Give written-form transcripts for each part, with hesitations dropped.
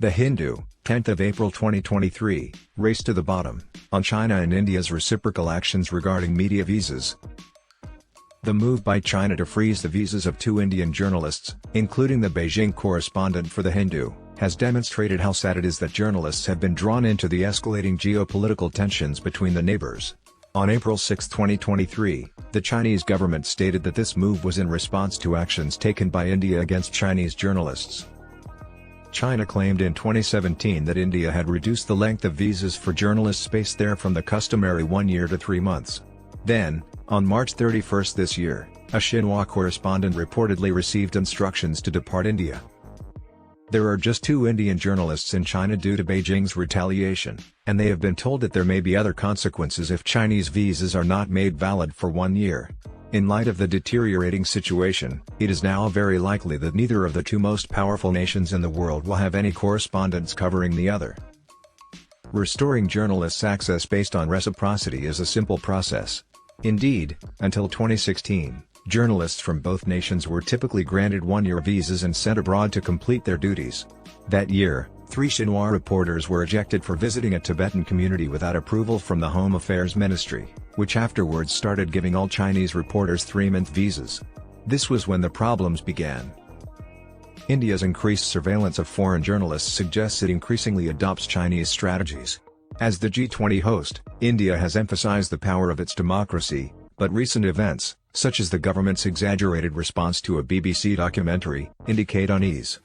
The Hindu, 10th of April 2023, Race to the Bottom, on China and India's reciprocal actions regarding media visas. The move by China to freeze the visas of two Indian journalists, including the Beijing correspondent for The Hindu, has demonstrated how sad it is that journalists have been drawn into the escalating geopolitical tensions between the neighbors. On April 6, 2023, the Chinese government stated that this move was in response to actions taken by India against Chinese journalists. China claimed in 2017 that India had reduced the length of visas for journalists based there from the customary 1 year to 3 months. Then, on March 31 this year, a Xinhua correspondent reportedly received instructions to depart India. There are just 2 Indian journalists in China due to Beijing's retaliation, and they have been told that there may be other consequences if Chinese visas are not made valid for 1 year. In light of the deteriorating situation, it is now very likely that neither of the 2 most powerful nations in the world will have any correspondents covering the other. Restoring journalists' access based on reciprocity is a simple process. Indeed, until 2016, journalists from both nations were typically granted 1-year visas and sent abroad to complete their duties. That year, 3 Xinhua reporters were ejected for visiting a Tibetan community without approval from the Home Affairs Ministry, which afterwards started giving all Chinese reporters 3-month visas. This was when the problems began. India's increased surveillance of foreign journalists suggests it increasingly adopts Chinese strategies. As the G20 host, India has emphasized the power of its democracy, but recent events, such as the government's exaggerated response to a BBC documentary, indicate unease.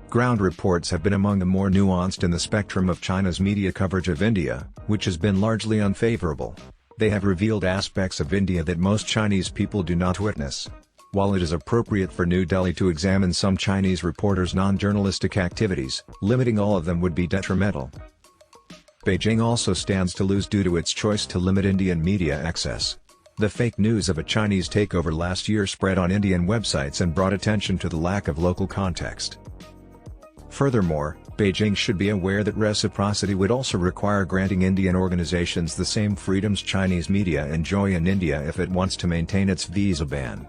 Ground reports have been among the more nuanced in the spectrum of China's media coverage of India, which has been largely unfavorable. They have revealed aspects of India that most Chinese people do not witness. While it is appropriate for New Delhi to examine some Chinese reporters' non-journalistic activities, limiting all of them would be detrimental. Beijing also stands to lose due to its choice to limit Indian media access. The fake news of a Chinese takeover last year spread on Indian websites and brought attention to the lack of local context. Furthermore, Beijing should be aware that reciprocity would also require granting Indian organizations the same freedoms Chinese media enjoy in India if it wants to maintain its visa ban.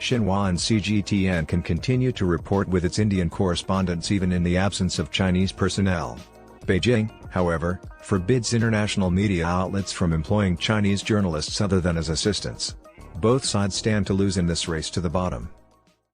Xinhua and CGTN can continue to report with its Indian correspondents even in the absence of Chinese personnel. Beijing, however, forbids international media outlets from employing Chinese journalists other than as assistants. Both sides stand to lose in this race to the bottom.